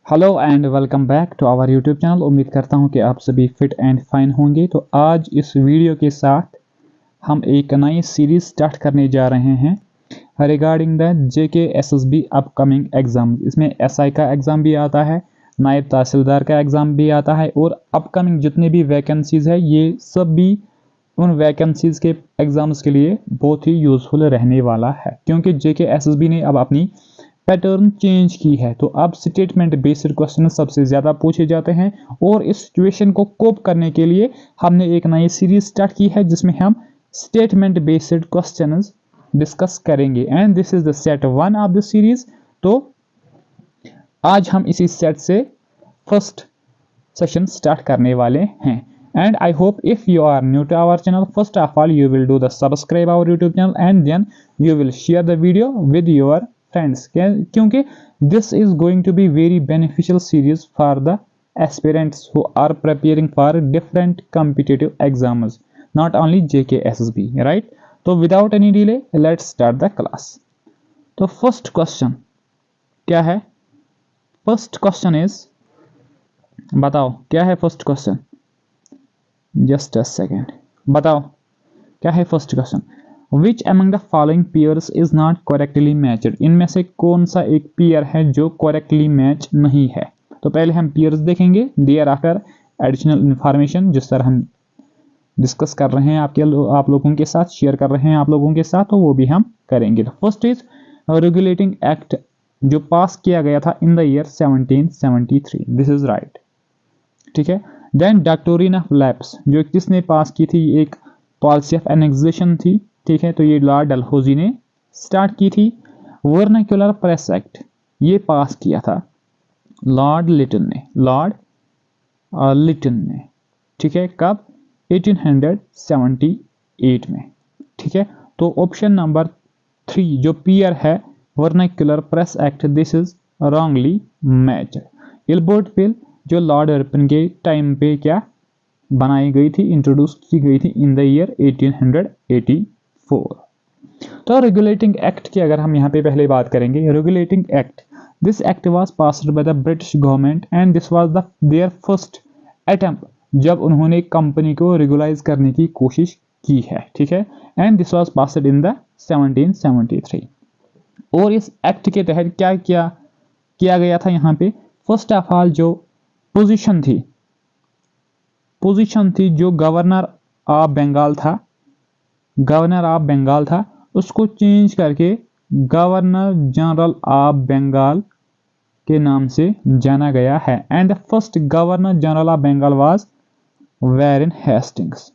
Hello and welcome back to our YouTube channel. उम्मीद करता हूं कि आप सभी फिट एंड फाइन होंगे। तो आज इस वीडियो के साथ हम एक नई सीरीज स्टार्ट करने जा रहे हैं regarding the JK SSB upcoming exam. इसमें एसआई का एग्ज़ाम भी आता है, नायब तहसीलदार का एग्ज़ाम भी आता है और अपकमिंग जितने भी वैकेंसीज़ है ये सब भी उन वैकेंसीज़ के एग्ज़ाम्स के लिए बहुत ही यूज़फुल रहने वाला है, क्योंकि जेके एसएसबी ने अब अपनी पैटर्न चेंज की है। तो अब स्टेटमेंट बेस्ड क्वेश्चन सबसे ज़्यादा पूछे जाते हैं और इस सिचुएशन को कोप करने के लिए हमने एक नई सीरीज स्टार्ट की है जिसमें हम स्टेटमेंट बेस्ड क्वेश्चंस डिस्कस करेंगे and this is the set 1 of the series. तो आज हम इसी सेट से फर्स्ट सेशन स्टार्ट करने वाले हैं and I hope if you are new to our channel, first of all you will do the subscribe our YouTube channel and then you will share the video with your friends, क्योंकि this is going to be very beneficial series for the aspirants who are preparing for different competitive exams, not only JK SSB, right? तो without any delay let's start the class। तो first question क्या है? First question is, बताओ क्या है first question? Just a second, बताओ क्या है first question? Which among the following pairs is not correctly matched? इनमें से कौन सा एक पेयर है जो करेक्टली मैच नहीं है? तो पहले हम पेयर्स देखेंगे, देयर आफ्टर एडिशनल इंफॉर्मेशन जिस तरह हम डिस्कस कर रहे हैं आप लोगों के साथ, शेयर कर रहे हैं आप लोगों के साथ, तो वो भी हम करेंगे। फर्स्ट इज रेगुलेटिंग एक्ट जो पास किया गया था इन the year 1773, this is right, ठीक है। देन डॉक्ट्रिन ऑफ लैप्स जो किसने पास की थी? एक पॉलिसी ऑफ एनेक्सेशन थी, ठीक है, तो ये लॉर्ड डलहौजी ने स्टार्ट की थी। वर्नाक्युलर प्रेस एक्ट ये पास किया था लॉर्ड लिटन ने, ठीक है, कब? 1878 में, ठीक है। तो ऑप्शन नंबर 3 जो पीयर है vernacular press act, this is wrongly matched. Ilbert bill जो लॉर्ड रिपन के टाइम पे क्या बनाई गई थी, इंट्रोड्यूस की गई थी इन द ईयर 1884। तो रेगुलेटिंग एक्ट की अगर हम यहाँ पे पहले बात करेंगे, regulating act, this act was passed by the British government and this was the their first attempt जब उन्होंने कंपनी को रेगुलाइज करने की कोशिश की है, ठीक है, and this was passed in the 1773। और इस एक्ट के तहत क्या किया गया था यहाँ पे? फर्स्ट ऑफ ऑल जो पोजीशन थी जो गवर्नर ऑफ बंगाल था उसको चेंज करके गवर्नर जनरल ऑफ बंगाल के नाम से जाना गया है and the first governor general of Bengal was Warren Hastings,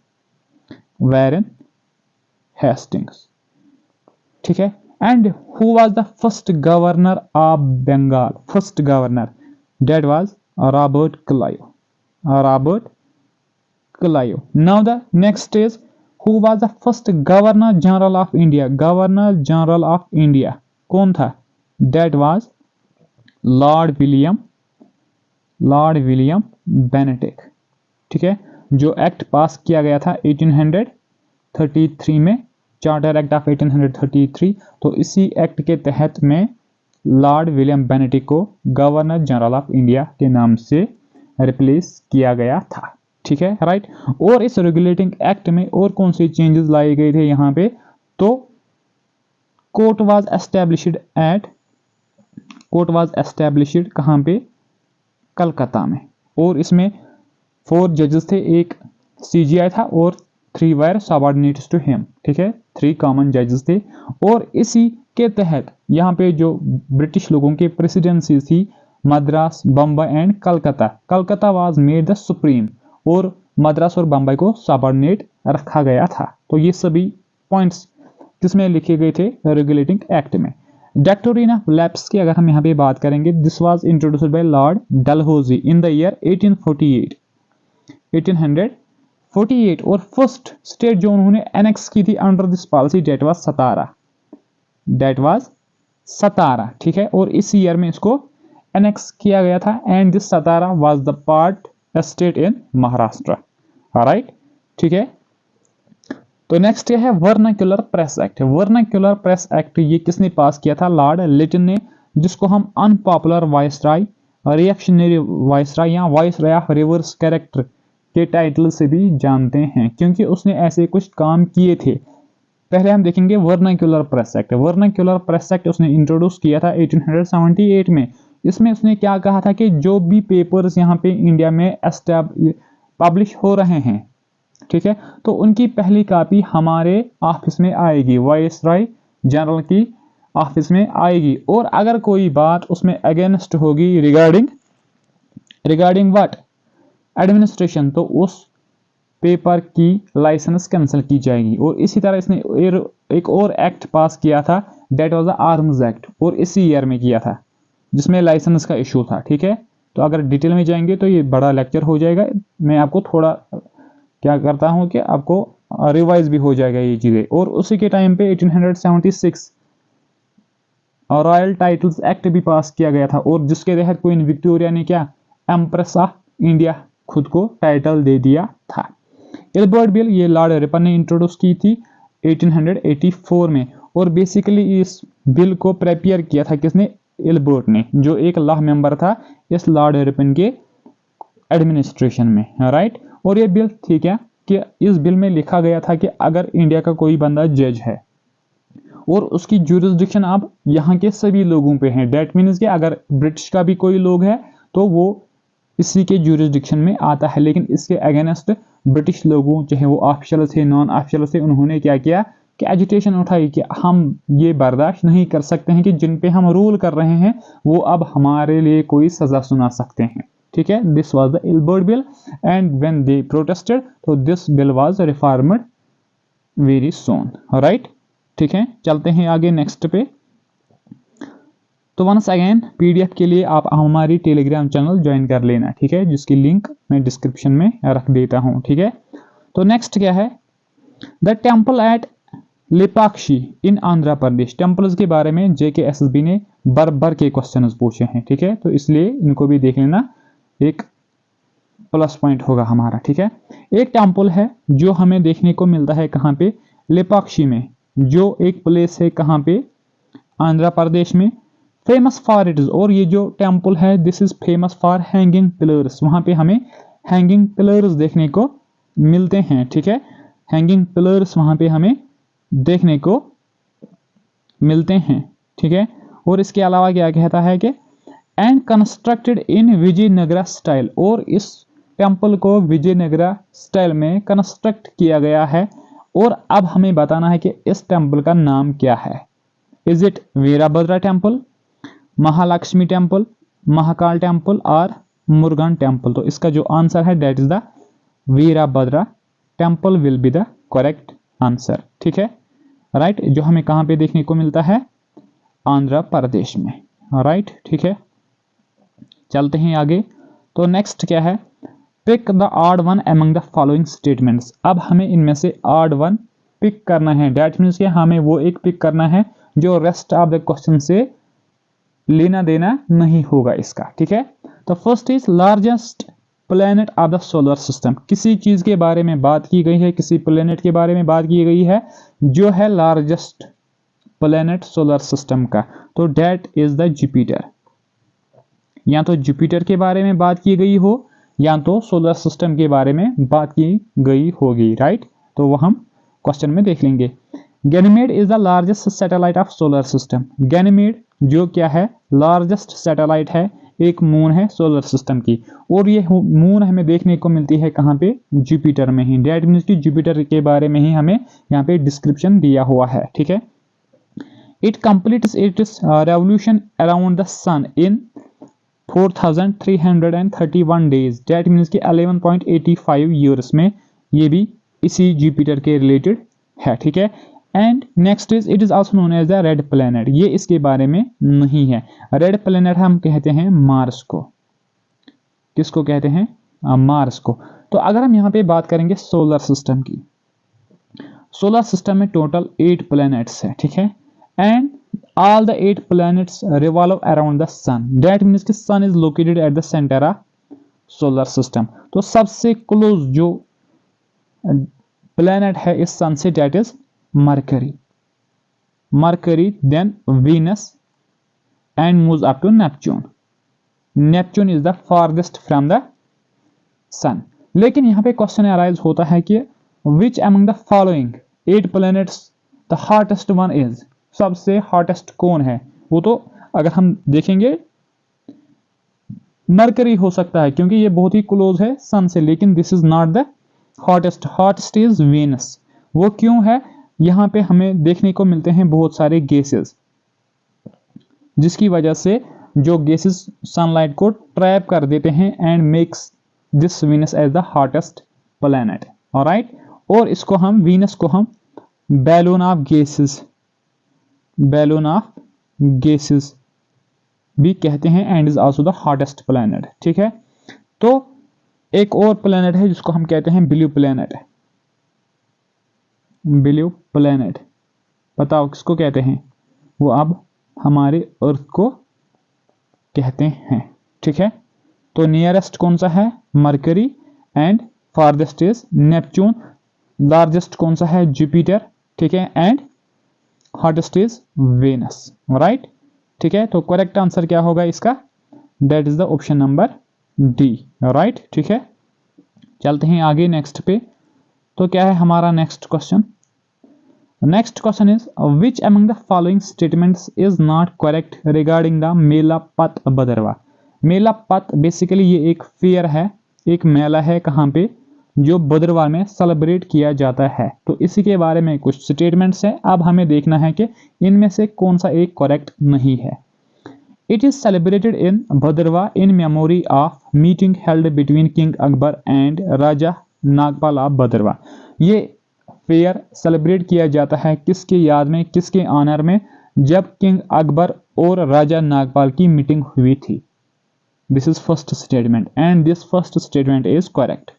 ठीक है। And who was the first governor of Bengal? First governor that was Robert Clive। Now the next is, who was the first Governor General of India? Governor General of India कौन था? That was Lord William Bentinck, ठीक है, जो act पास किया गया था 1833 में, charter act of 1833। तो इसी एक्ट के तहत में लॉर्ड विलियम बेनेटिक को गवर्नर जनरल ऑफ इंडिया के नाम से रिप्लेस किया गया था, ठीक है, राइट। और इस रेगुलेटिंग एक्ट में और कौन से चेंजेस लाए गए थे यहाँ पे? तो कोर्ट वाज एस्टैब्लिश्ड कहाँ पे? कलकत्ता में। और इसमें 4 जजेस थे, एक सीजीआई था और 3 वर सबऑर्डिनेट्स टू हिम, ठीक है, 3 कॉमन जजेस थे। और इसी के तहत यहाँ पे जो ब्रिटिश लोगों के प्रेसिडेंसी थी, Madras, Bombay and Calcutta was made the supreme, और मद्रास और बम्बई को सबऑर्डिनेट रखा गया था। तो ये सभी पॉइंट्स किसमें लिखे गए थे? रेगुलेटिंग एक्ट में। डॉक्ट्रिन ऑफ लैप्स की अगर हम यहाँ पे बात करेंगे, this was introduced by Lord Dalhousie in the year 1848। और फर्स्ट स्टेट जो उन्होंने एनेक्स की थी under this policy, that was Satara, ठीक है। और इस ईयर में इसको एनेक्स किया गया था and this Satara was the part state in Maharashtra, right, ठीक है। तो नेक्स्ट क्या है? Vernacular press act. Vernacular press act ये किसने पास किया था? लॉर्ड लिटन ने, जिसको हम अनपॉपुलर वायसराय रिएक्शनरी वायसराय या वायसराय ऑफ रिवर्स कैरेक्टर के टाइटल से भी जानते हैं, क्योंकि उसने ऐसे कुछ काम किए थे। पहले हम देखेंगे vernacular press act. Vernacular press act उसने इंट्रोड्यूस किया था 1878 में। इसमें उसने क्या कहा था कि जो भी पेपर्स यहाँ पे इंडिया में पब्लिश हो रहे हैं, ठीक है, तो उनकी पहली कॉपी हमारे ऑफिस में आएगी, वायसराय जनरल की ऑफिस में आएगी। और अगर कोई बात उसमें अगेंस्ट होगी रिगार्डिंग व्हाट एडमिनिस्ट्रेशन, तो उस पेपर की लाइसेंस कैंसिल की जाएगी। और इसी तरह इसने एक और एक्ट पास किया था, that was the arms act, और इसी ईयर में किया था, जिसमें लाइसेंस का इशू था। ठीक है, तो अगर डिटेल में जाएंगे तो ये बड़ा लेक्चर हो जाएगा। मैं आपको थोड़ा क्या करता हूं कि आपको रिवाइज भी हो जाएगा ये चीजें। और उसी के टाइम पे 1876 रॉयल टाइटल्स एक्ट भी पास किया गया था, और जिसके तहत क्वीन विक्टोरिया ने क्या एम्प्रेस ऑफ इंडिया खुद को टाइटल दे दिया था। इल्बर्ट बिल ये लॉर्ड रिपन ने इंट्रोड्यूस की थी 1884 में, और बेसिकली इस बिल को प्रिपेयर किया था किसने? इल्बर्ट ने, जो एक लॉ मेंबर था इस लॉर्ड रिपन के एडमिनिस्ट्रेशन में, राइट। और ये बिल थी क्या कि इस बिल में लिखा गया था कि अगर इंडिया का कोई बंदा जज है और उसकी ज्यूरिसडिक्शन अब यहाँ के सभी लोगों पे है, दैट मीन्स कि अगर ब्रिटिश का भी कोई लोग है तो वो इसी के ज्यूरिसडिक्शन में आता है। लेकिन इसके अगेंस्ट ब्रिटिश लोगों, चाहे वो ऑफिशियल थे नॉन ऑफिशियल थे, उन्होंने क्या किया कि एजिटेशन उठाई कि हम ये बर्दाश्त नहीं कर सकते हैं कि जिन पे हम रूल कर रहे हैं वो अब हमारे लिए कोई सजा सुना सकते हैं। ठीक है, this was the Ilbert bill and when they protested तो this bill was reformed very soon, right. ठीक है, चलते हैं आगे नेक्स्ट पे। तो वंस अगेन पीडीएफ के लिए आप हमारी टेलीग्राम चैनल ज्वाइन कर लेना, ठीक है, जिसकी लिंक मैं डिस्क्रिप्शन में रख देता हूं। ठीक है, तो नेक्स्ट क्या है? The temple at Lepakshi in Andhra Pradesh. Temples के बारे में JKSSB ने भर के क्वेश्चंस पूछे हैं, ठीक है, तो इसलिए इनको भी देख लेना, एक प्लस पॉइंट होगा हमारा। ठीक है, एक टेम्पल है जो हमें देखने को मिलता है कहाँ पे? लेपाक्षी में, जो एक प्लेस है कहाँ पे? आंध्र प्रदेश में। फेमस फॉर इट इज, और ये जो टेम्पल है this is famous for hanging pillars. वहां पे हमें हैंगिंग पिलर्स देखने को मिलते हैं। ठीक है, हैंगिंग पिलर्स वहां पे हमें देखने को मिलते हैं। ठीक है, और इसके अलावा क्या कहता है कि and constructed in Vijayanagara style, और इस टेम्पल को विजयनगरा स्टाइल में कंस्ट्रक्ट किया गया है। और अब हमें बताना है कि इस टेम्पल का नाम क्या है। Is it Veerabhadra temple, Mahalakshmi temple, Mahakal temple और मुरुगन टेम्पल? तो इसका जो आंसर है that is the Veerabhadra temple will be the correct answer. ठीक है, राइट, जो हमें कहां पे देखने को मिलता है? आंध्र प्रदेश में, राइट। ठीक है, चलते हैं आगे। तो नेक्स्ट क्या है? Pick the odd one among the following statements. अब हमें इनमें से ऑड वन पिक करना है, दैट मीन्स कि हमें वो एक पिक करना है जो रेस्ट ऑफ द क्वेश्चन से लेना देना नहीं होगा इसका। ठीक है, तो first is largest planet of the solar system. किसी चीज के बारे में बात की गई है, किसी प्लेनेट के बारे में बात की गई है जो है लार्जेस्ट प्लेनेट सोलर सिस्टम का, तो दैट इज द जुपिटर। या तो जुपिटर के बारे में बात की गई हो या तो सोलर सिस्टम के बारे में बात की गई होगी, राइट। तो वो हम क्वेश्चन में देख लेंगे। Ganymede is the largest satellite of solar system. Ganymede जो क्या है? लार्जेस्ट सैटेलाइट है, एक मून है सोलर सिस्टम की, और ये मून हमें देखने को मिलती है कहाँ पे? जुपिटर में ही। दैट मीन्स कि जुपिटर के बारे में ही हमें यहाँ पे डिस्क्रिप्शन दिया हुआ है। ठीक है, it completes its revolution around the sun in 4331 days. That means कि 11.85 ईयर्स में ये भी इसी जुपिटर के रिलेटेड है। ठीक है, and next is it is also known as the red planet. ये इसके बारे में नहीं है। रेड प्लेनेट हम कहते हैं मार्स को। किसको कहते हैं? मार्स को। तो अगर हम यहाँ पे बात करेंगे सोलर सिस्टम की, सोलर सिस्टम में टोटल 8 प्लैनेट्स है। ठीक है, and all the 8 planets revolve around the sun. That means कि sun is located at the centre of solar system. तो सबसे क्लोज जो प्लैनेट है इस सन से that is Mercury, then Venus and moves up to Neptune. Neptune is the farthest from the sun. लेकिन यहाँ पे क्वेश्चन अराइज होता है कि विच among the following 8 planets the hottest one is, सबसे हॉटेस्ट कौन है? वो तो अगर हम देखेंगे मरकरी हो सकता है क्योंकि ये बहुत ही क्लोज है सन से, लेकिन this is not the hottest, hottest is Venus. वो क्यों है? यहाँ पे हमें देखने को मिलते हैं बहुत सारे गैसेस, जिसकी वजह से जो गैसेस सनलाइट को ट्रैप कर देते हैं and makes this Venus as the hottest planet. Alright, और इसको हम वीनस को हम बैलून ऑफ गैसेस भी कहते हैं and is also the hottest planet. ठीक है, तो एक और प्लैनेट है जिसको हम कहते हैं ब्लू प्लैनेट। ब्लू प्लैनेट बताओ किसको कहते हैं? वो अब हमारे अर्थ को कहते हैं। ठीक है, तो नियरेस्ट कौन सा है? Mercury and farthest is Neptune. Largest कौन सा है? जुपिटर। ठीक है, and hottest is Venus. Right, ठीक है, तो करेक्ट आंसर क्या होगा इसका? That is the option number D. Right, ठीक है, चलते हैं आगे नेक्स्ट पे। तो क्या है हमारा next question? Next question is which among the following statements is not correct regarding the Mela Pat Bhadarwah. मेला पत बेसिकली ये एक फेयर है, एक मेला है कहाँ पे? जो भद्रवाह में सेलिब्रेट किया जाता है। तो इसी के बारे में कुछ स्टेटमेंट्स हैं, अब हमें देखना है कि इनमें से कौन सा एक करेक्ट नहीं है। It is celebrated in Bhadarwah in memory of meeting held between king Akbar and raja Nagpal of Bhadarwah. ये फेयर सेलिब्रेट किया जाता है किसके याद में, किसके ऑनर में? जब किंग अकबर और राजा नागपाल की मीटिंग हुई थी। This is first statement and this first statement is correct,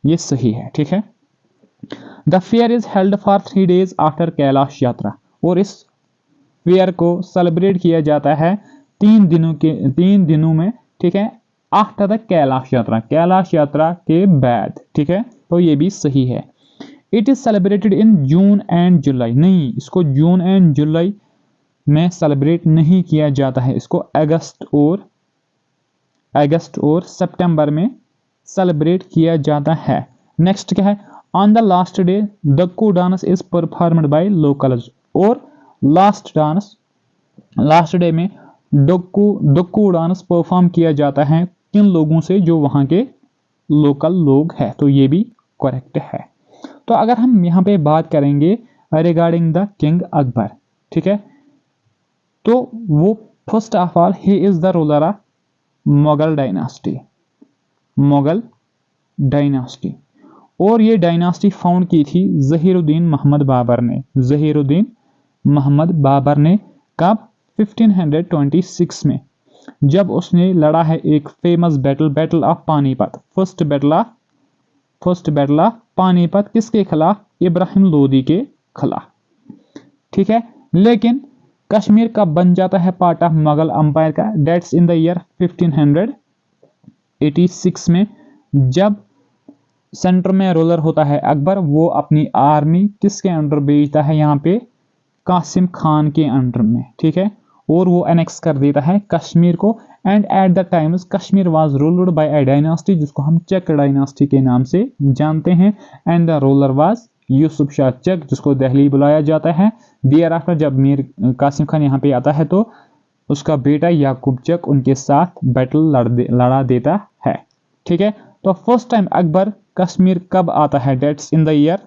ये सही है। ठीक है, the fair is held for 3 days after Kailash यात्रा, और इस फेयर को सेलिब्रेट किया जाता है 3 दिनों में। ठीक है, आफ्टर द कैलाश यात्रा के बाद। ठीक है, तो ये भी सही है। It is celebrated in June and July, नहीं, इसको जून एंड जुलाई में सेलिब्रेट नहीं किया जाता है, इसको अगस्त और सितंबर में सेलिब्रेट किया जाता है। नेक्स्ट क्या है? On the last day Dakku dance is performed by locals, और लास्ट डे में दक्कू डांस परफॉर्म किया जाता है किन लोगों से? जो वहां के लोकल लोग हैं। तो ये भी करेक्ट है। तो अगर हम यहाँ पे बात करेंगे रिगार्डिंग द किंग अकबर, ठीक है, तो वो first of all he is the ruler of Mughal dynasty, और ये डायनास्टी फाउंड की थी ज़हीरुद्दीन मोहम्मद बाबर ने कब? 1526 में, जब उसने लड़ा है एक famous battle of Panipat. First battle of Panipat किसके खिलाफ? इब्राहिम लोदी के खिलाफ। ठीक है, लेकिन कश्मीर कब बन जाता है पार्ट ऑफ मुगल अंपायर का? डेट्स इन द ईयर 1586 में, जब सेंटर में रूलर होता है अकबर, वो अपनी आर्मी किसके अंडर भेजता है? यहाँ पे कासिम खान के अंडर में। ठीक है, और वो एनेक्स कर देता है कश्मीर को। And at the times Kashmir was ruled by a dynasty जिसको हम चक डायनास्टी के नाम से जानते हैं, and the ruler was Yusuf Shah Chak, जिसको दिल्ली बुलाया जाता है। देयर आफ्टर जब मीर कासिम खान यहाँ पे आता है तो उसका बेटा याकूब चक उनके साथ बैटल लड़ा देता है। ठीक है, तो फर्स्ट टाइम अकबर कश्मीर कब आता है? डेट्स इन द ईयर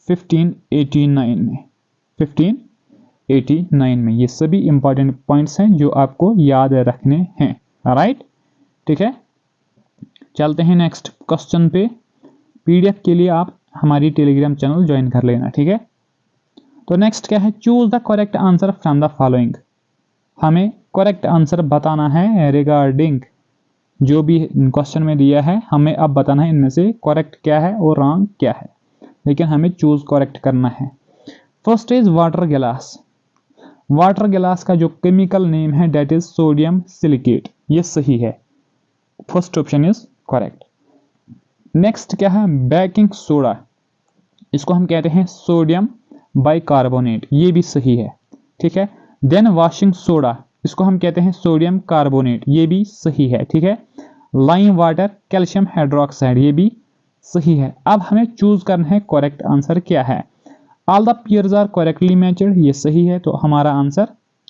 1589 में। ये सभी इंपॉर्टेंट पॉइंट्स हैं जो आपको याद रखने हैं। राइट, ठीक है, चलते हैं नेक्स्ट क्वेश्चन पे। पीडीएफ के लिए आप हमारी टेलीग्राम चैनल ज्वाइन कर लेना। ठीक है, तो नेक्स्ट क्या है? Choose the correct answer from the following. हमें करेक्ट आंसर बताना है रिगार्डिंग जो भी क्वेश्चन में दिया है, हमें अब बताना है इनमें से करेक्ट क्या है और रॉन्ग क्या है, लेकिन हमें चूज करेक्ट करना है। फर्स्ट इज वाटर गिलास का जो केमिकल नेम है डेट इज सोडियम सिलिकेट, ये सही है। First option is correct. Next क्या है? बेकिंग सोडा, इसको हम कहते हैं सोडियम बाइकार्बोनेट, ये भी सही है। ठीक है, देन वॉशिंग सोडा, इसको हम कहते हैं सोडियम कार्बोनेट, ये भी सही है, ठीक है। लाइम वाटर, कैल्शियम हाइड्रोक्साइड, ये भी सही है। अब हमें चूज करना है करेक्ट आंसर क्या है। All the pairs are correctly matched, ये सही है, तो हमारा आंसर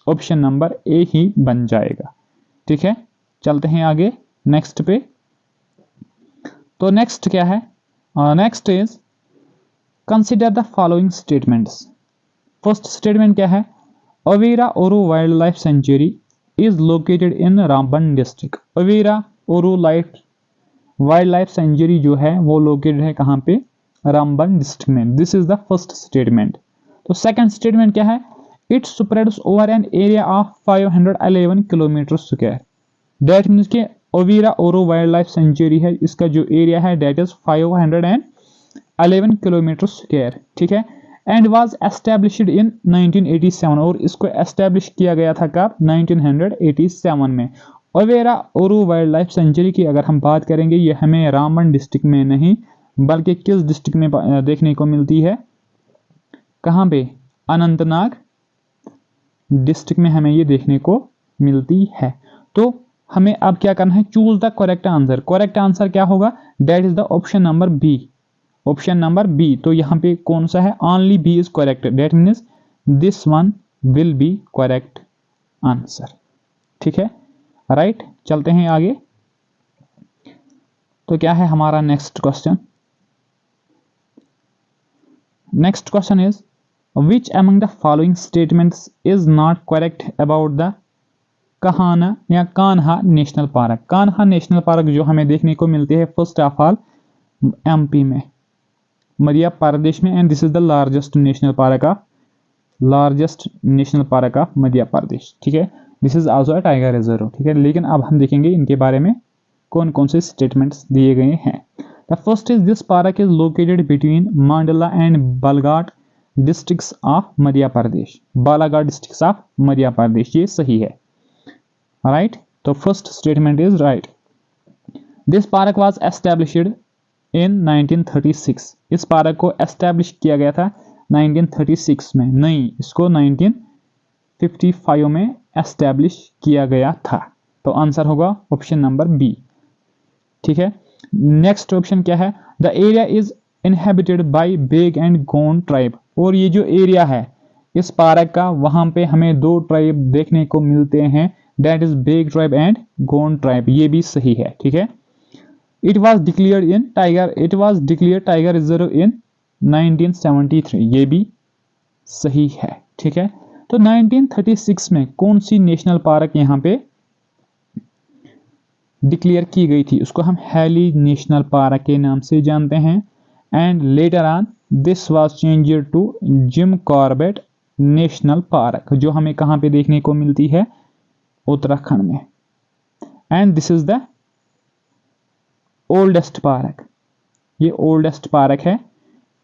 ऑप्शन नंबर ए ही बन जाएगा, ठीक है। चलते हैं आगे नेक्स्ट पे। तो नेक्स्ट क्या है, next is consider the following statements. First statement क्या है, Overa Aru wildlife sanctuary is located in Ramban district. Overa Aru wildlife sanctuary जो है वो लोकेटेड है कहाँ पे, रामबन डिस्ट्रिक्ट में। This is the first statement. तो सेकंड स्टेटमेंट क्या है, it spreads over an area of 511 kilometre square. That means के Overa Aru wildlife sanctuary है, इसका जो एरिया है दैट इज 511 किलोमीटर स्क्वायर, ठीक है। एंड वाज एस्टेब्लिश्ड इन 1987, और इसको एस्टेब्लिश किया गया था कब, 1987 में। Overa Aru wildlife century की अगर हम बात करेंगे, ये हमें रामबन डिस्ट्रिक्ट में नहीं बल्कि किस डिस्ट्रिक्ट में देखने को मिलती है, कहाँ पे, अनंतनाग डिस्ट्रिक्ट में हमें ये देखने को मिलती है। तो हमें अब क्या करना है, choose the correct answer. Correct answer क्या होगा, that is the option number B, option number B. तो यहाँ पे कौन सा है, only B is correct, that means this one will be correct answer, ठीक है, राइट। चलते हैं आगे। तो क्या है हमारा next question. Next question is which among the following statements is not correct about the Kahana या Kanha national park. Kanha national park जो हमें देखने को मिलती है फर्स्ट ऑफ ऑल एमपी में, मध्य प्रदेश में, and this is the largest national park of Madhya Pradesh, ठीक है। This is also a tiger reserve, ठीक है। लेकिन अब हम देखेंगे इनके बारे में कौन कौन से स्टेटमेंट्स दिए गए हैं। The first is this park is located between Mandla and Balaghat districts of Madhya Pradesh. Balaghat districts of Madhya Pradesh, ये सही है, राइट। तो first statement is right. This park was established in 1936। इस पार्क को एस्टेब्लिश किया गया था 1936 में, नहीं, इसको 1955 में एस्टेब्लिश किया गया था। तो आंसर होगा ऑप्शन नंबर बी, ठीक है। नेक्स्ट ऑप्शन क्या है, the area is inhabited by Baiga and Gond tribe. और ये जो एरिया है इस पार्क का, वहां पे हमें दो ट्राइब देखने को मिलते हैं, that is Baiga tribe and Gond tribe, ये भी सही है, ठीक है। It was declared tiger reserve in 1973, ये भी सही है, ठीक है। तो 1936 में कौन सी नेशनल पार्क यहाँ पे डिक्लेयर की गई थी, उसको हम हैली नेशनल पार्क के नाम से जानते हैं। And later on this was changed to Jim Corbett national park, जो हमें कहाँ पे देखने को मिलती है, उत्तराखंड में। And this is the oldest park, ये ओल्डेस्ट पार्क है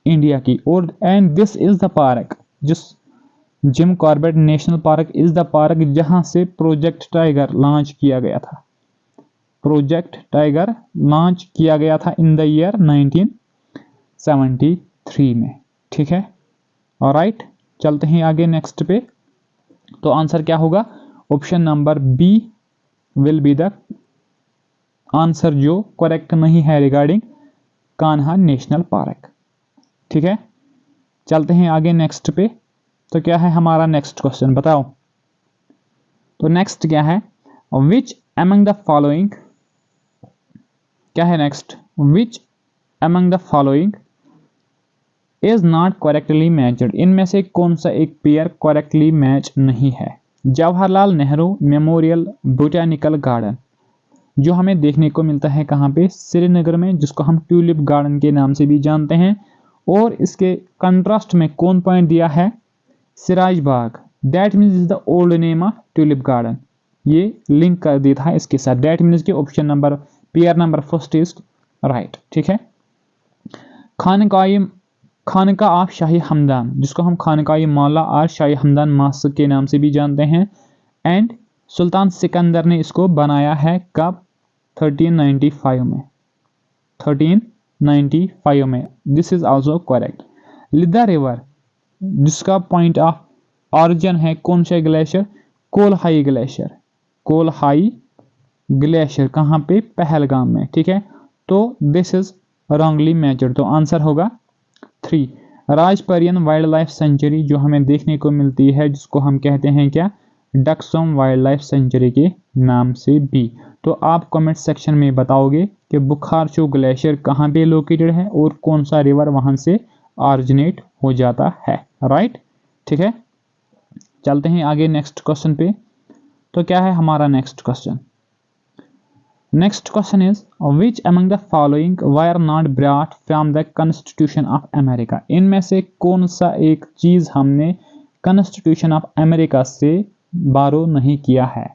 इंडिया की। और and this is the park, जिस Jim Corbett national park is the park जहां से प्रोजेक्ट टाइगर लॉन्च किया गया था। प्रोजेक्ट टाइगर लॉन्च किया गया था इन द ईयर 1973 में, ठीक है, ऑलराइट। चलते हैं आगे नेक्स्ट पे। तो आंसर क्या होगा, option number B will be the answer, जो करेक्ट नहीं है रिगार्डिंग कान्हा नेशनल पार्क, ठीक है। चलते हैं आगे नेक्स्ट पे। तो क्या है हमारा नेक्स्ट क्वेश्चन, बताओ। तो नेक्स्ट क्या है, विच अमंग द फॉलोइंग, क्या है next, which among the following is not correctly matched. इनमें से कौन सा एक पेयर करेक्टली मैच नहीं है। Jawaharlal Nehru memorial botanical garden, जो हमें देखने को मिलता है कहाँ पे, श्रीनगर में, जिसको हम ट्यूलिप गार्डन के नाम से भी जानते हैं। और इसके कंट्रास्ट में कौन पॉइंट दिया है, Siraj Bagh, that means is the old name of tulip garden, ये लिंक कर दिया था इसके साथ। दैट मीन्स के option number, pair number first is right, ठीक है। खानका ऑफ शाही हमदान, जिसको हम खानकाई मौला और शाही हमदान मास्क के नाम से भी जानते हैं। एंड सुल्तान सिकंदर ने इसको बनाया है कब, 1395 में, 1395 में। This is also correct. Lidder river, जिसका पॉइंट ऑफ ऑरिजिन है कौन सा glacier, Kolahoi glacier, Kolahoi glacier कहाँ पे? पहलगाम में, ठीक है। तो दिस इज रॉन्गली मैचड, तो आंसर होगा 3। राजपरियन वाइल्ड लाइफ सेंचुरी जो हमें देखने को मिलती है, जिसको हम कहते हैं क्या? डक्सम वाइल्ड लाइफ सेंचुरी के नाम से भी। तो आप कमेंट सेक्शन में बताओगे कि बुखारचू ग्लेशियर कहाँ पे लोकेटेड है और कौन सा रिवर वहां से ऑरिजिनेट हो जाता है, राइट? ठीक है, चलते हैं आगे नेक्स्ट क्वेश्चन पे। तो क्या है हमारा next question? Next question is which among the following were not brought from the constitution of America? इनमें से कौन सा एक चीज हमने कॉन्स्टिट्यूशन ऑफ अमेरिका से बारो नहीं किया है?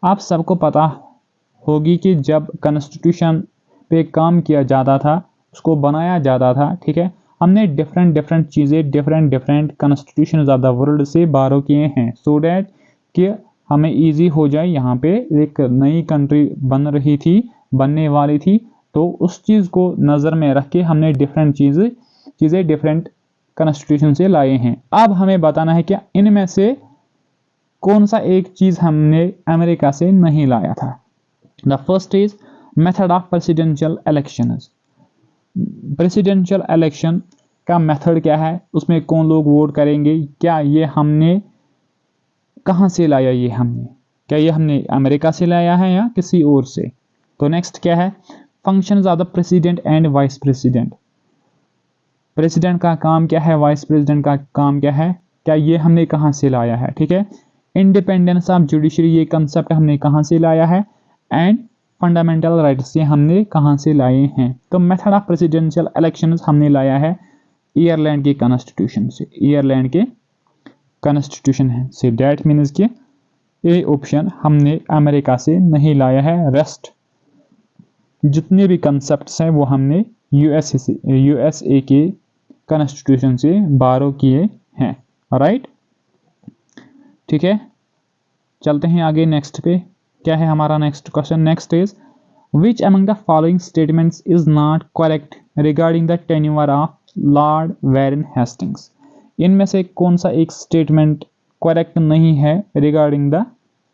आप सबको पता होगी कि जब कॉन्स्टिट्यूशन पे काम किया जाता था, उसको बनाया जाता था, ठीक है, हमने डिफरेंट चीज़ें different constitution of the world से बारो किए हैं, सो डैट कि हमें इजी हो जाए। यहाँ पे एक नई कंट्री बनने वाली थी, तो उस चीज़ को नज़र में रख के हमने डिफरेंट चीज़ें डिफरेंट कॉन्स्टिट्यूशन से लाए हैं। अब हमें बताना है कि इनमें से कौन सा एक चीज़ हमने अमेरिका से नहीं लाया था। The first is method of presidential elections. Presidential election का मेथड क्या है, उसमें कौन लोग वोट करेंगे, क्या ये हमने कहाँ से लाया? ये हमने क्या ये हमने अमेरिका से लाया है या किसी और से? तो नेक्स्ट क्या है? Functions of the president and vice president. President का काम क्या है, वाइस प्रेसिडेंट का काम क्या है, क्या ये हमने कहाँ से लाया है? ठीक है, इंडिपेंडेंस ऑफ जुडिशरी, ये कंसेप्ट हमने कहाँ से लाया है? एंड फंडामेंटल राइट्स से हमने कहाँ से लाए हैं? तो मेथड ऑफ प्रेसिडेंशियल इलेक्शंस हमने लाया है आयरलैंड के कॉन्स्टिट्यूशन से, आयरलैंड के कॉन्स्टिट्यूशन है से। डैट मीन्स कि ये ऑप्शन हमने अमेरिका से नहीं लाया है। रेस्ट जितने भी कंसेप्ट्स हैं वो हमने यूएसए के कॉन्स्टिट्यूशन से बारो किए हैं, राइट? ठीक है, चलते हैं आगे नेक्स्ट पे। क्या है हमारा next question? Next is which among the following statements is not correct regarding the tenure of Lord Warren Hastings? इनमें से कौन सा एक स्टेटमेंट करेक्ट नहीं है regarding the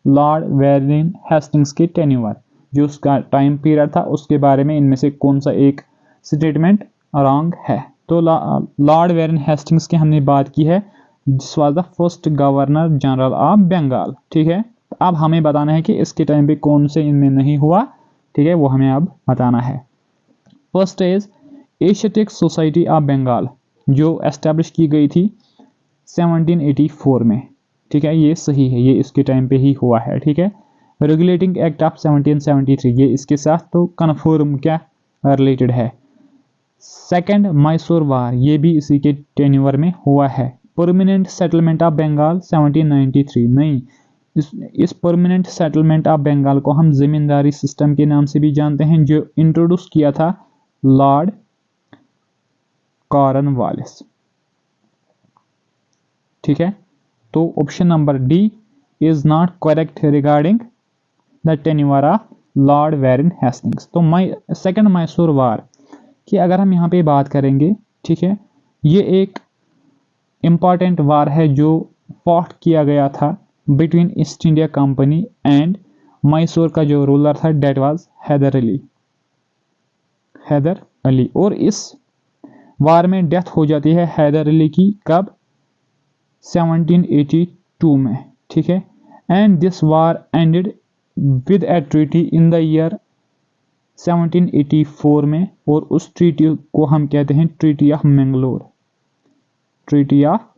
Lord Warren Hastings के टेन्योर, जो उसका टाइम पीरियड था, उसके बारे में इनमें से कौन सा एक स्टेटमेंट रॉन्ग है? तो लॉर्ड वैरन हेस्टिंग्स की हमने बात की है, this was the first governor general of Bengal. ठीक है, अब हमें बताना है कि इसके टाइम पे कौन से इनमें नहीं हुआ, ठीक है, वो हमें अब बताना है। First is Asiatic Society of Bengal, जो एस्टेब्लिश की गई थी 1784 में, ठीक है, ये सही है, ये इसके टाइम पे ही हुआ है। ठीक है, रेगुलेटिंग एक्ट ऑफ 1773, ये इसके साथ तो कन्फर्म क्या रिलेटेड है। सेकंड मैसूर वार, ये भी इसी के टेन्योर में हुआ है। परमानेंट सेटलमेंट ऑफ बंगाल 1793, नहीं, इस परमानेंट सेटलमेंट ऑफ बंगाल को हम जमींदारी सिस्टम के नाम से भी जानते हैं, जो इंट्रोड्यूस किया था लॉर्ड कॉर्नवालिस। ठीक है, तो option number D is not correct regarding the tenure of Lord Warren Hastings. तो सेकंड मैसूर वार की अगर हम यहाँ पे बात करेंगे, ठीक है, ये एक इम्पॉर्टेंट वार है जो फॉट किया गया था between east India company and Mysore का जो रूलर था डेट वाज हैदर अली, और इस वार में डेथ हो जाती है हैदर अली की, कब? 1782 में। ठीक है, and this war ended with A treaty in the year 1784 में, और उस ट्रीटी को हम कहते हैं treaty of Mangalore. Treaty of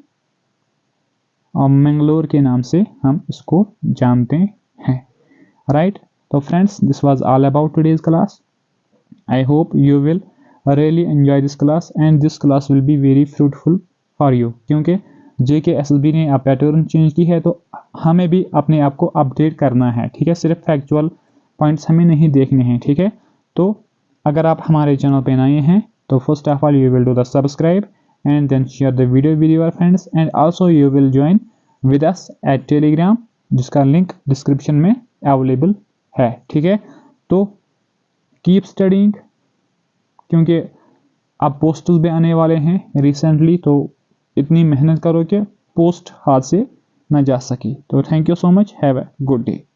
Mangalore के नाम से हम इसको जानते हैं, राइट? तो friends, this was all about today's class. I hope you will really enjoy this class and this class will be very fruitful for you, क्योंकि JKSSB ने अब पैटर्न चेंज की है, तो हमें भी अपने आप को अपडेट करना है। ठीक है, सिर्फ फैक्चुअल पॉइंट्स हमें नहीं देखने हैं। ठीक है, तो अगर आप हमारे चैनल पे नए हैं तो first of all you will do the subscribe and then share the video with your friends, and also you will join with us at Telegram, जिसका लिंक डिस्क्रिप्शन में अवेलेबल है। ठीक है, तो कीप स्टडिंग, क्योंकि अब पोस्टर्स भी आने वाले हैं रिसेंटली, तो इतनी मेहनत करो कि पोस्ट हाथ से ना जा सकी। तो thank you so much, have a good day.